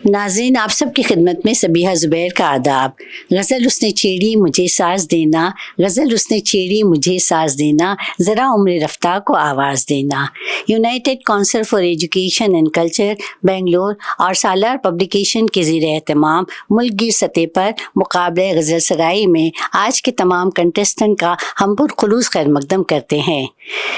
नाज़रीन, आप सब की खिदमत में सबीहा ज़ुबैर का आदाब। गज़ल उसने छेड़ी मुझे साज़ देना, गज़ल उसने छेड़ी मुझे साज़ देना, ज़रा उम्र रफ्ता को आवाज़ देना। United council for education and culture Bangalore और सालार पब्लिकेशन के ज़ेर एहतमाम मुल्क गिर सतह पर मुकाबले गज़ल सराई में आज के तमाम कंटेस्टेंट का हम पुरखुलूस खैर मकदम करते हैं।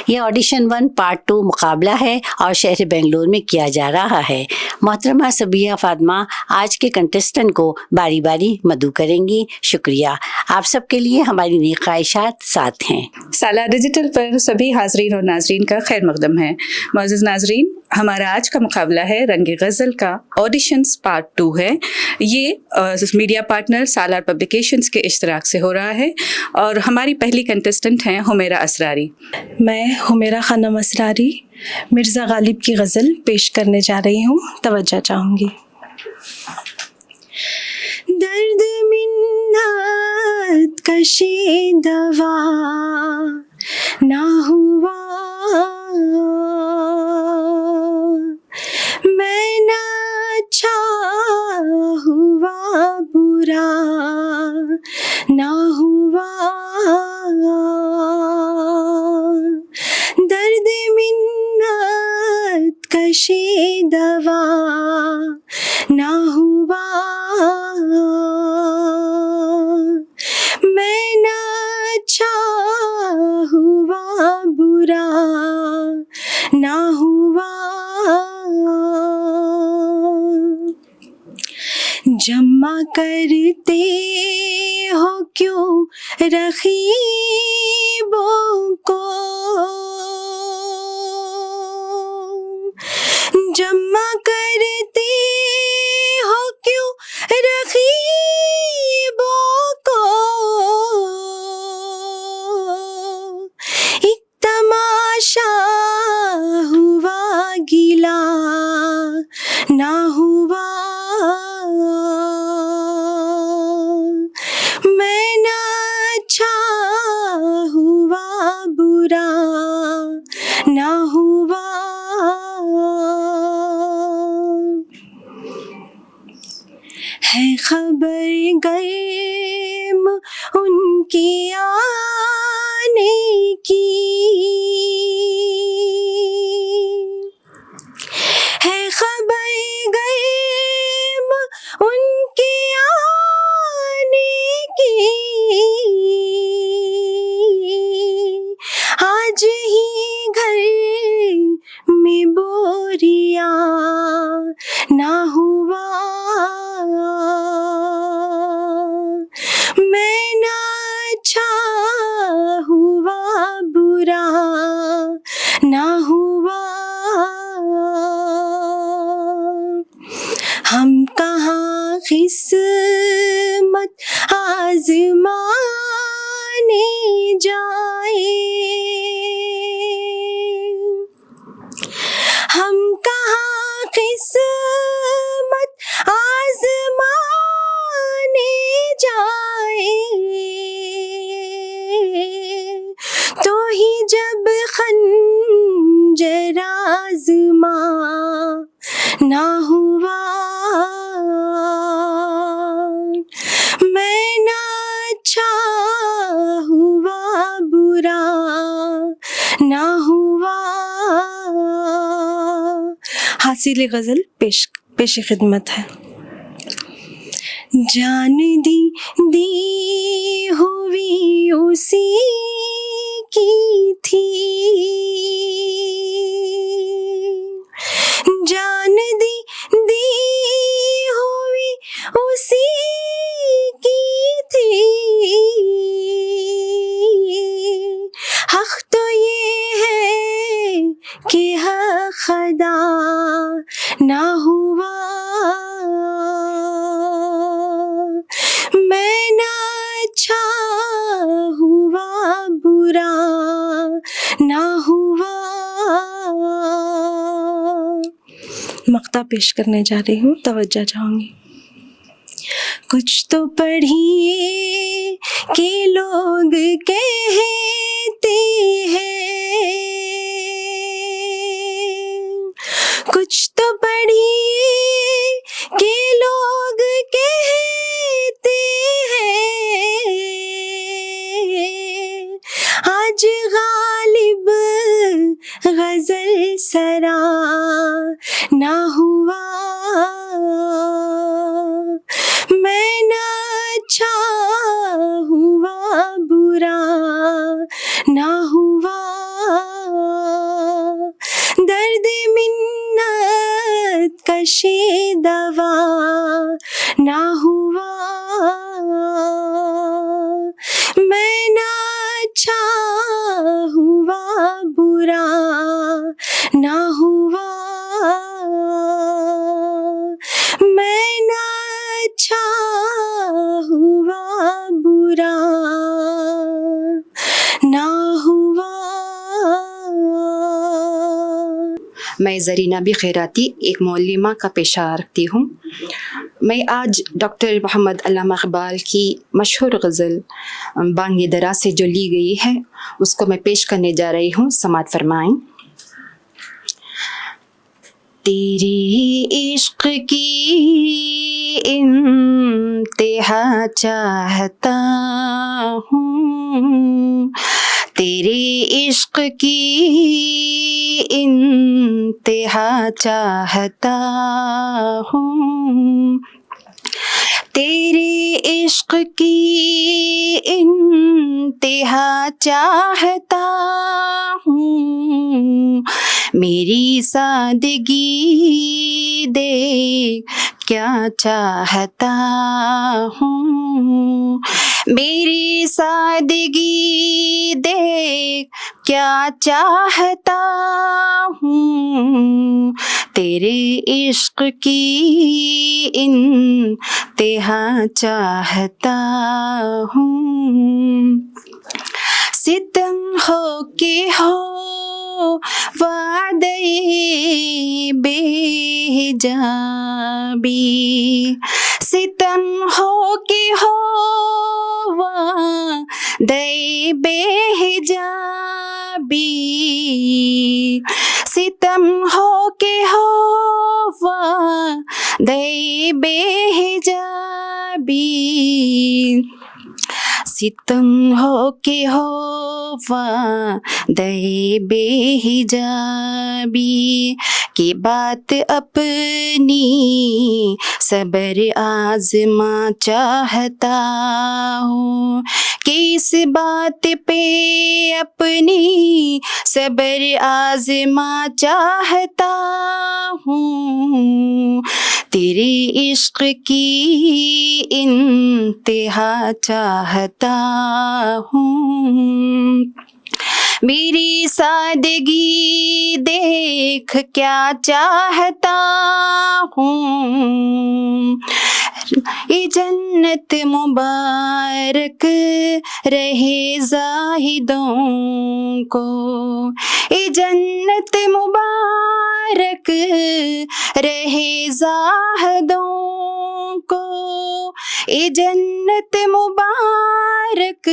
ये ऑडिशन 1 पार्ट 2 मुकाबला है और शहर बेंगलोर में किया जा रहा है। मोहतरमा सबीहा फातिमा आज के कंटेस्टेंट को बारी बारी मदू करेंगी। शुक्रिया। आप सबके लिए हमारी नेक ख्वाहिशात साथ हैं। सालार डिजिटल पर सभी हाजरीन और नाजरीन का खैर मकदम है। मुअज़्ज़िज़ नाजरीन, हमारा आज का मुकाबला है रंग गज़ल का। ऑडिशंस पार्ट 2 है। ये मीडिया पार्टनर सालार पब्लिकेशंस के इश्तराक से हो रहा है और हमारी पहली कंटेस्टेंट हैं हुमैरा असरारी। मैं हुमैरा खानम असरारी मिर्ज़ा गालिब की गज़ल पेश करने जा रही हूँ। तवज्जो चाहूँगी। दर्द मिन्नत कशी दवा ना हुआ, मैं ना अच्छा हुआ, बुरा ना हुआ। दर्द मिन्नत कशी दवा ना हुआ, मैं ना अच्छा हुआ, बुरा ना हुआ। जमा करते हो क्यों रखीबों को, जमा करते हो क्यों रखीबों को, एक तमाशा हुआ, गिला ना हुआ। मैं ना अच्छा हुआ, बुरा ना हुआ। है खबर गैम उनकी आने की, है खबर गैम उनकी आने की, आज ही घर में बोरिया ना हुआ। मैं ना अच्छा हुआ, बुरा ना हुआ। हम कहाँ किस्मत आज़माने जाए, हम कहाँ किस्मत आज़माने जाए, तो ही जब खंजर आज़मा ना हुआ। मैं ना अच्छा हुआ, बुरा ना हुआ। हासिल गज़ल पेश खिदमत है। जान दी हुई उसी की थी, जान दी हुई उसी की थी। हक़ तो ये है कि हक़ अदा ना हुआ। मैं ना अच्छा हुआ, बुरा ना हुआ। मक्ता पेश करने जा रही हूँ। तवज्जो चाहूँगी। कुछ तो पढ़िए के लोग कहते हैं, कुछ तो पढ़िए के रवा ना हुआ, मैं ना अच्छा हुआ बुरा ना हुआ, मैं ना अच्छा हुआ बुरा ना हुआ। मैं ज़रीना बी खैराती एक मौलिमा का पेशा रखती हूँ। मैं आज डॉक्टर मोहम्मद अल्लामा इक़बाल की मशहूर गज़ल बांगे दरा से जो ली गई है उसको मैं पेश करने जा रही हूँ। समात फरमाएं। तेरी इश्क़ की इंतहा चाहता हूँ, तेरे इश्क़ की इंतहा चाहता हूँ, तेरे इश्क़ की इंतहा चाहता हूँ, मेरी सादगी देख क्या चाहता हूँ, मेरी सादगी देख क्या चाहता हूँ, तेरे इश्क़ की इंतहा चाहता हूँ। सितम हो के हो वादे बेहिजाबी, सितम हो के हो वादे बेहिजाबी, सितम हो के हो वादे बेहिजाबी, सितम हो के हो वादे बेहिजाबी, की बात अपनी सब्र आज़मा चाहता हूँ, किस बात पे अपनी सब्र आज़मा चाहता हूँ, तेरे इश्क़ की इंतहा चाहता हूँ, मेरी सादगी देख क्या चाहता हूँ, ये जन्नत मुबारक रहे ज़ाहिदों को, ये जन्नत मुबारक रहे ज़ाहिदों को, ये जन्नत मुबारक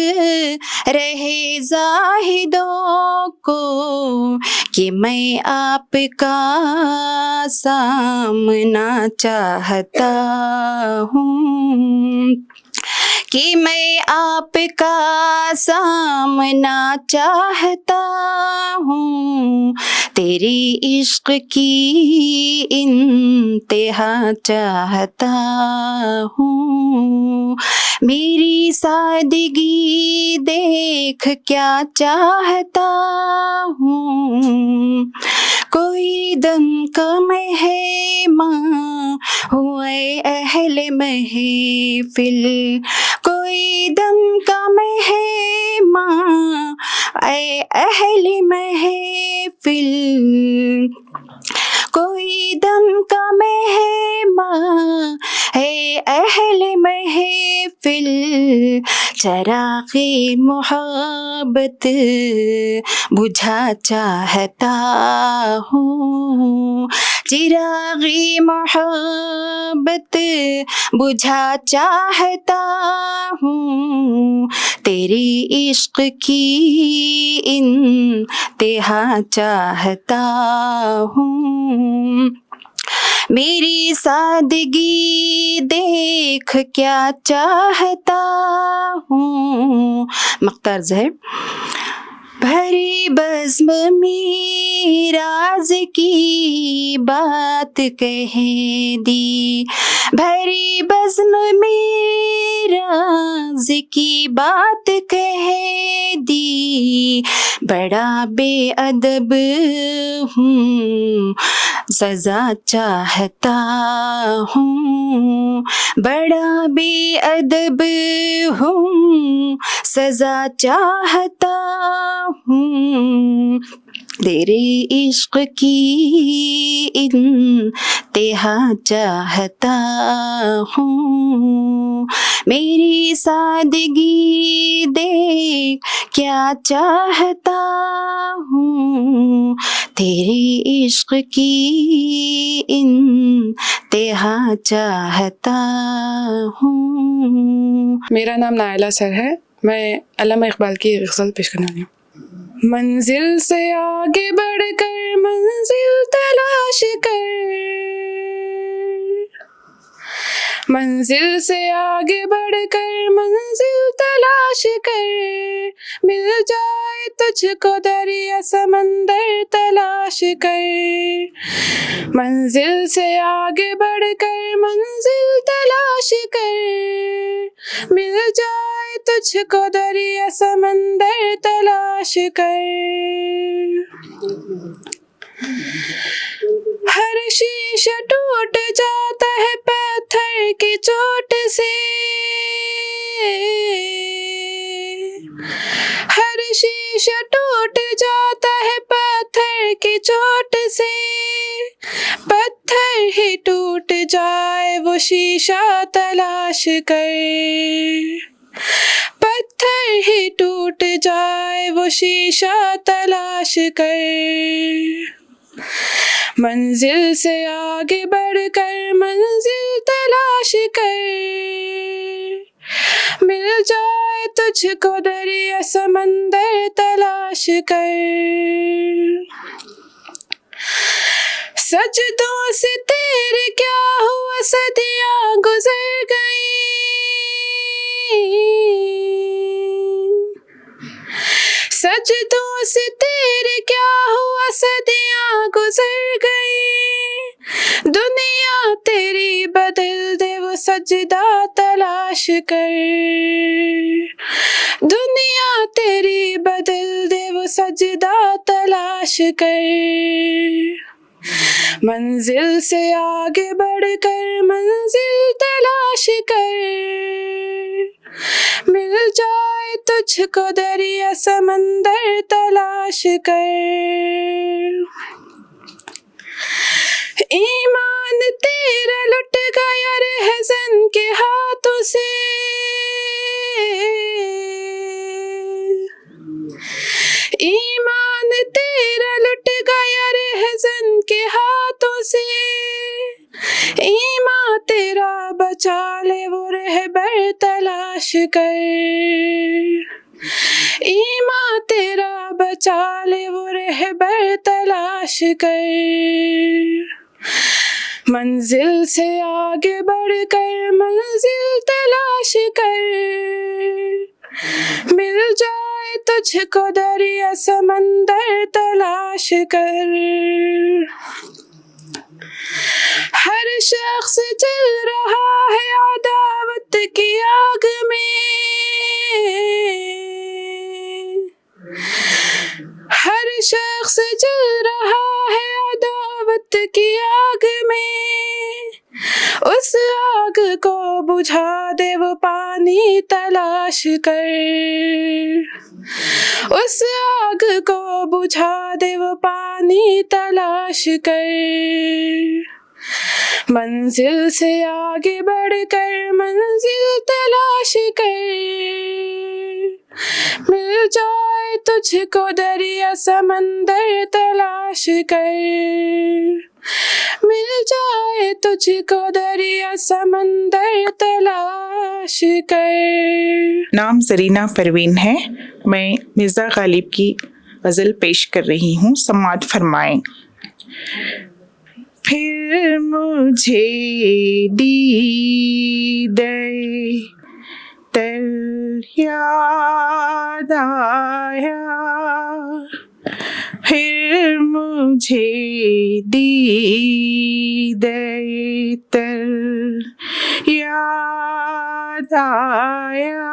रहे ज़ाहिदों को, कि मैं आपका सामना चाहता हूँ, कि मैं आपका सामना चाहता हूँ, तेरी इश्क़ की इंतहा चाहता हूँ, मेरी सादगी देख क्या चाहता हूँ, कोई दम का मेहमान हुए अहले महफिल, कोई दम का मेहमान ऐ अहले महफिल, कोई दम का मेहमान है अहले महफिल, चराग़े मोहब्बत बुझा चाहता हूँ, चिराग़े मोहब्बत बुझा चाहता हूँ, तेरी इश्क़ की इंतहा चाहता हूँ, मेरी सादगी देख क्या चाहता हूँ। मख्तार ज़हर। भरी बज़्म में राज की बात कह दी, भरी बज़्म में राज की बात कह दी, बड़ा बेअदब हूँ सजा चाहता हूँ, बड़ा बेअदब हूँ सजा चाहता हूँ, तेरे इश्क की इंतहा चाहता हूँ, मेरी सादगी देख क्या चाहता हूँ, तेरे इश्क की इंतहा चाहता हूँ। मेरा नाम नायला सर है। मैं अल्लामा इकबाल की गज़ल पेश करने वाली हूँ। मंजिल से आगे बढ़कर मंजिल तलाश कर, मंजिल से आगे बढ़कर मंजिल तलाश कर, मिल जाए तुझको दरिया समंदर तलाश कर, मंजिल से आगे बढ़कर मंजिल तलाश कर, मिल जाए तुझको दरिया समंदर तलाश कर, हर शीशा टूट जाता है पत्थर की चोट से, हर शीशा टूट जाता है पत्थर की चोट से, पत्थर ही टूट जाए वो शीशा तलाश कर, पत्थर ही टूट जाए वो शीशा तलाश कर, मंजिल से आगे बढ़कर मंजिल तलाश कर, मिल जाए तुझको दरिया समंदर तलाश कर, सजदों से तेरे क्या हुआ सदियां गुजर गई, सजदों से तेरे क्या हुआ सदियां गुजर गई, दुनिया तेरी बदल दे वो सजदा तलाश कर, दुनिया तेरी बदल दे वो सजदा तलाश कर, मंजिल से आगे बढ़कर मंजिल तलाश कर, मिल जाए तुझको दरिया समंदर तलाश कर, ईमान तेरा लुट गया रहज़न के हाथों से, ईमान तेरा लुट गया रहज़न के हाथों से, ईमान तेरा बचा ले वो रहबर तलाश कर, ईमान तेरा बचा ले वो रहबर तलाश कर, मंजिल से आगे बढ़कर मंजिल तलाश कर, मिल जाए तुझको दरिया समंदर तलाश कर, हर शख्स जल रहा है अदावत की आग में, हर शख्स जल रहा है अदावत की आग में, उस आग को बुझा दे वो पानी तलाश कर, उस आग को बुझा दे वो पानी तलाश कर, मंजिल से आगे बढ़कर मंजिल तलाश कर, मिल जाए तुझको दरिया समंदर तलाश कर, मिल जाए तुझको दरिया समंदर तलाश कर। नाम जरीना परवीन है। मैं मिर्ज़ा गालिब की गज़ल पेश कर रही हूँ। समाअत फरमाएं। फिर मुझे दीदे तर याद आया, फिर मुझे दीदे तर याद आया,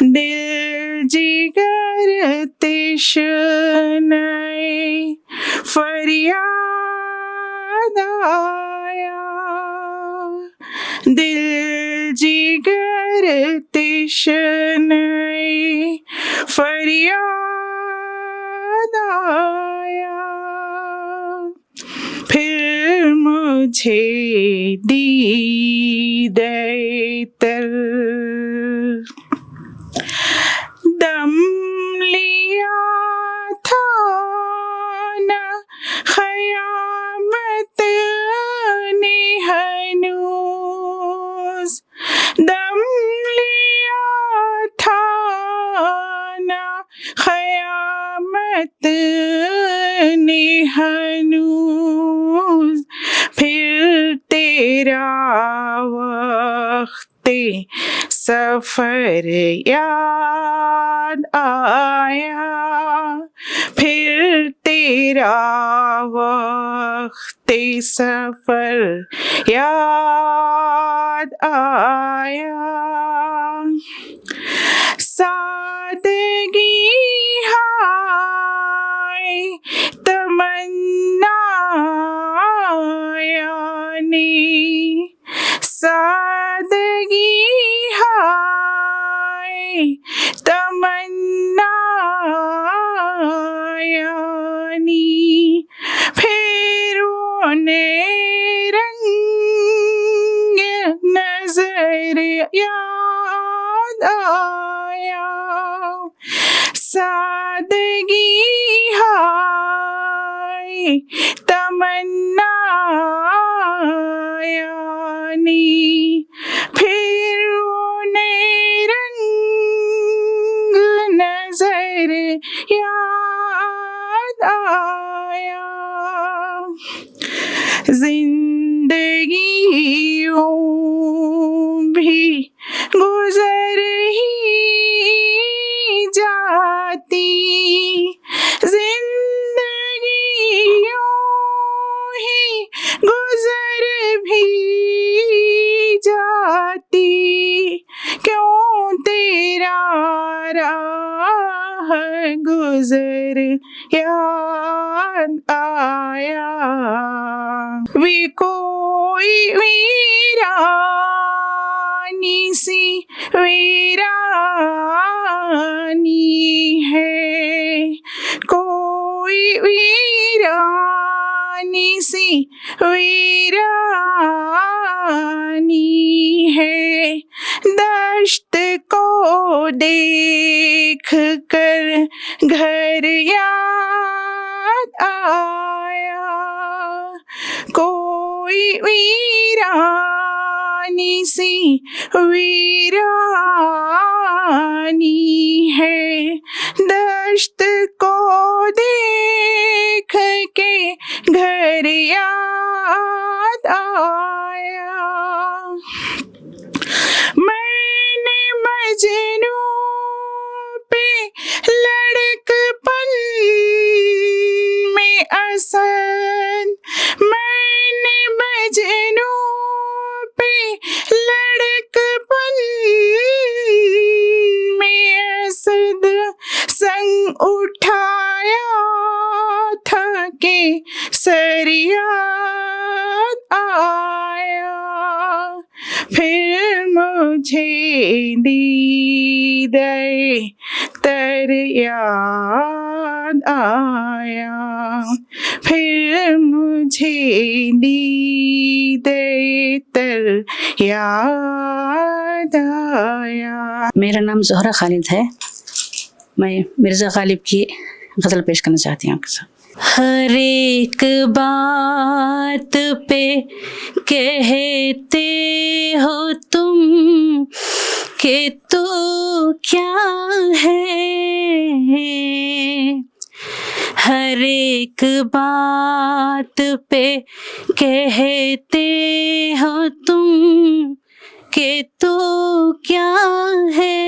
दिल जिगर तृष्णाए फरियाद आया, दिल जिगर तृष्णाए फरियाद आया, फिर मुझे दीदे तर दम लिया था न ख़यामत ने हनूज़, दम लिया था न ख़यामत ने हनूज़, फिर तेरा वक़्ते सफ़र याद आया, फिर तेरा वक़्ते सफ़र याद आया, सादगी हाय तमन्ना यानी, सादगी हाय तमन्ना यानी, फिर वो रंग नजर याद आया, सादगी हाय तमन्ना यानी, फिर वो रंग नजर याद आया, जिंदगी यूं भी गुजर ही जाती, जिंदगी यूं ही गुजर भी जाती, क्यों तेरा राह गुजर याद आया, वे कोई वीरानी सी वीरानी है, कोई वीरानी सी वीरानी है, दश्त को देख कर घर याद आया, कोई वीरानी सी वीरानी है, दश्त को देख के घर याद आया, मैंने मजनू पे लड़कपन में असद, मैंने मजनू पे लड़कपन में असद संग उठाया था के सर याद आया, फिर मुझे दीदे तर याद आया, फिर मुझे दीदे तर याद आया। मेरा नाम ज़ोहरा खालिद है। मैं मिर्ज़ा गालिब की गज़ल पेश करना चाहती हूँ आपके साथ। हर एक बात पे कहते हो तुम कि तू क्या है, हर एक बात पे कहते हो तुम कि तू क्या है,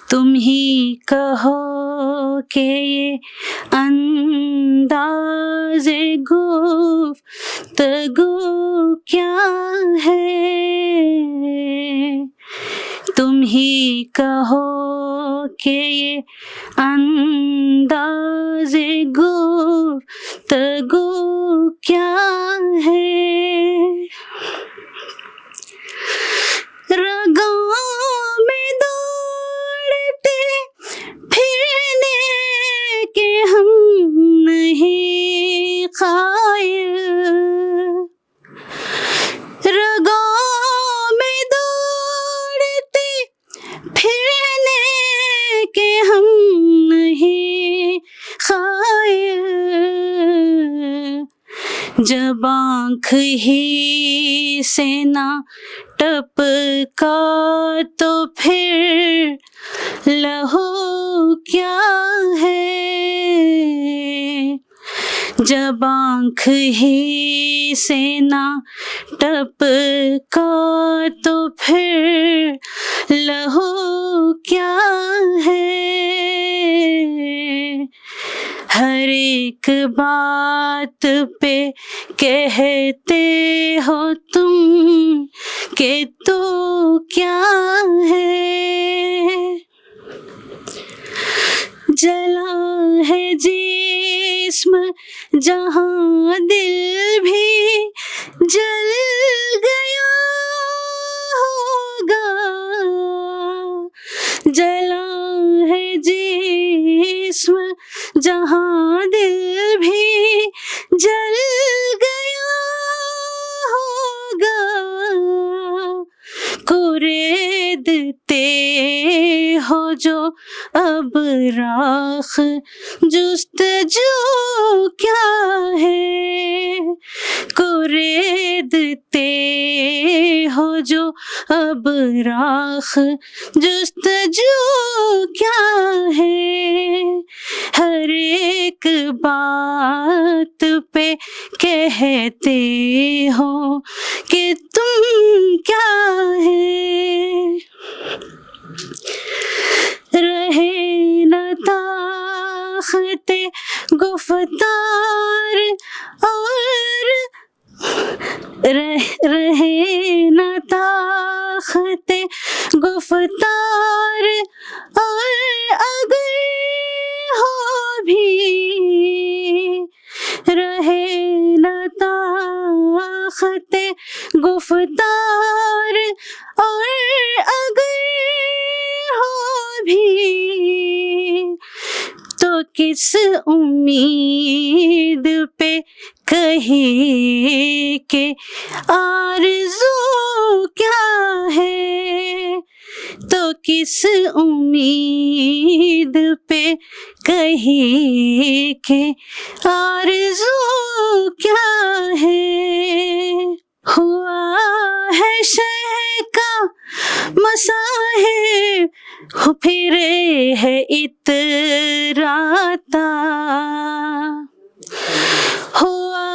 तुम ही कहो कि ये अंदाज़े गुफ्तगू क्या है, तुम ही कहो कि ये अंदाज़े गुफ्तगू क्या है। रगों में दौड़ते फिरने के हम नहीं कायल, रगों में दौड़ते फिरने के हम नहीं कायल। जब आँख ही से ना टपका तो फिर लहू क्या है। जब आँख ही से ना टपका तो फिर लहू क्या है। हर एक बात पे कहते हो तुम कि तू क्या है। जला है जिस्म जहाँ दिल भी जल गया होगा। जला है जिस्म जहाँ दिल भी जल गया होगा। कुरेदते हो जो अब राख जुस्तजू क्या है। कुरेदते हो जो अब राख जुस्तजू क्या है। हर एक बात पे कहते हो कि तुम क्या है। रहे न ताख़ते गुफ्तार और रहे न ताख़ते गुफ्तार और अगर हो भी रहे न ताख़ते गुफ्तार और अगर हो भी तो किस उम्मीद पे कहे के आरज़ू क्या है। तो किस उम्मीद पे कहे के आरज़ू क्या है। हुआ है शह का मसाहिब हो फिरे है इतराता। हुआ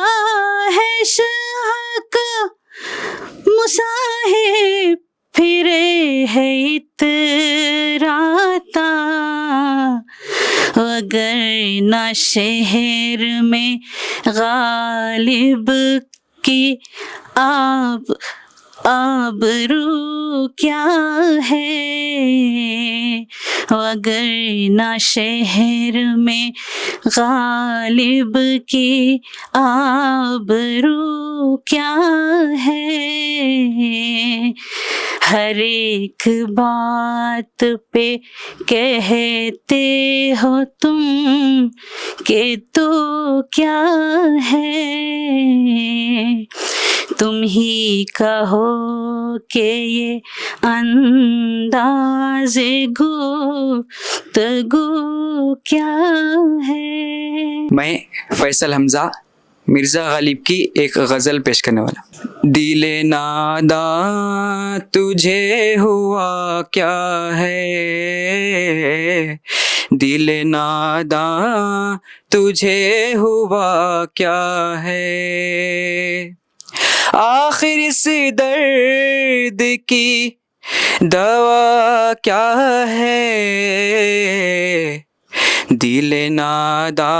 है शह का मुसाहिब फिरे है इतराता। अगर न शहर में गालिब की आबरू क्या है। अगर न शहर में गालिब की आबरू क्या है। हर एक बात पे कहते हो तुम कि तू क्या है। तुम ही कहो कि ये अंदाज़े गुफ्तगू क्या है। मैं फैसल हमजा मिर्ज़ा गालिब की एक गज़ल पेश करने वाला। दिले नादा तुझे हुआ क्या है। दिले नादा तुझे हुआ क्या है। आखिर इस दर्द की दवा क्या है। दिले नादा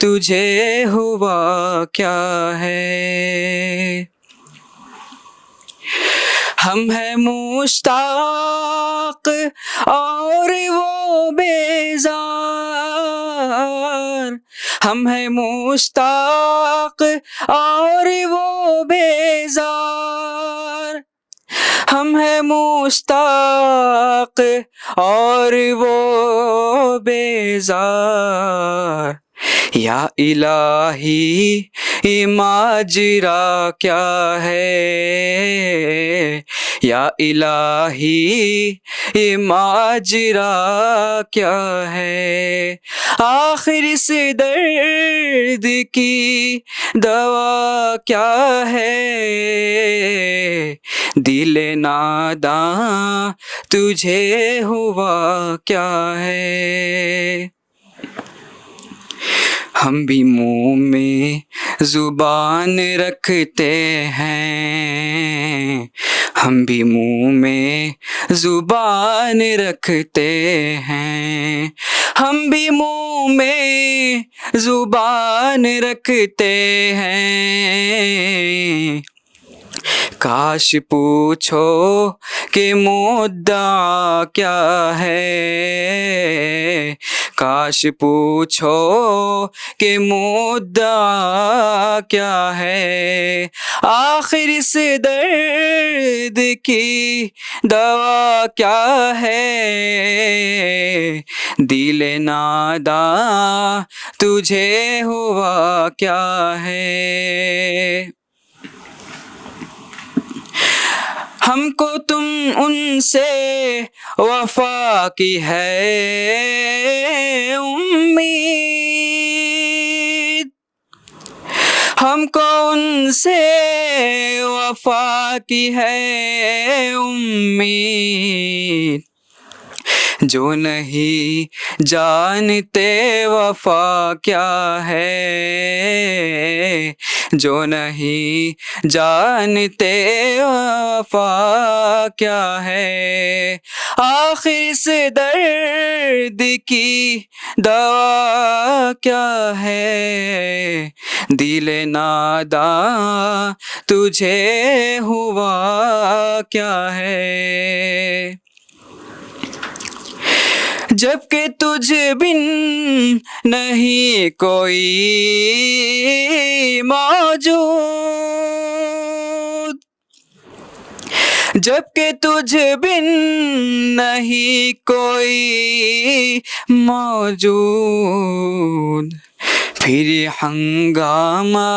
तुझे हुआ क्या है। हम हैं मुश्ताक और वो बेजार, हम हैं मुश्ताक और वो बेजार, हम हैं मुश्ताक और वो बेजार। या इलाही ये माजरा क्या है, या इलाही ये माजरा क्या है। आखिर इस दर्द की दवा क्या है, दिल नादां तुझे हुआ क्या है। हम भी मुंह में जुबान रखते हैं, हम भी मुंह में जुबान रखते हैं, हम भी मुंह में जुबान रखते हैं। काश पूछो कि मुद्दा क्या है, काश पूछो कि मुद्दा क्या है। आखिर इस दर्द की दवा क्या है, दिल नादां तुझे हुआ क्या है। हमको तुम उनसे वफा की है उम्मीद, हमको उनसे वफा की है उम्मीद। जो नहीं जानते वफा क्या है, जो नहीं जानते वफा क्या है। आखिर इस दर्द की दवा क्या है, दिल नादां तुझे हुआ क्या है। जबकि तुझ बिन नहीं कोई मौजूद, जबकि तुझ बिन नहीं कोई मौजूद। फिर हंगामा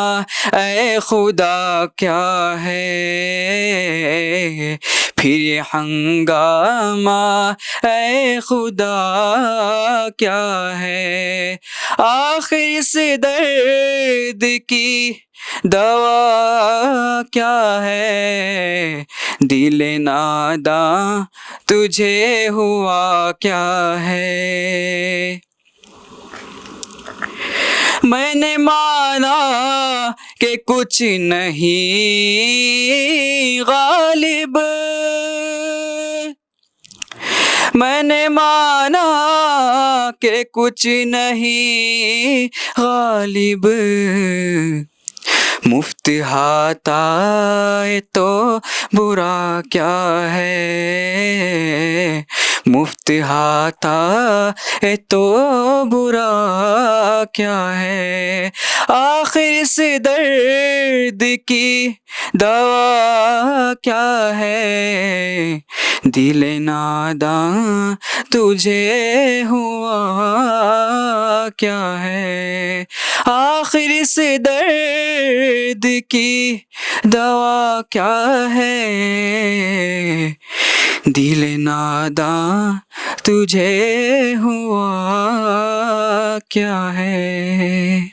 ऐ खुदा क्या है, फिर हंगामा ऐ खुदा क्या है। आखिर इस दर्द की दवा क्या है, दिल नादां तुझे हुआ क्या है। मैंने माना कि कुछ नहीं गालिब, मैंने माना कि कुछ नहीं गालिब। मुफ्त हाथाए तो बुरा क्या है, मुफ्त हाथा है तो बुरा क्या है। आखिर इस दर्द की दवा क्या है, दिल नादां तुझे हुआ क्या है। आखिर इस दर्द की दवा क्या है, दिल नादां तुझे हुआ क्या है।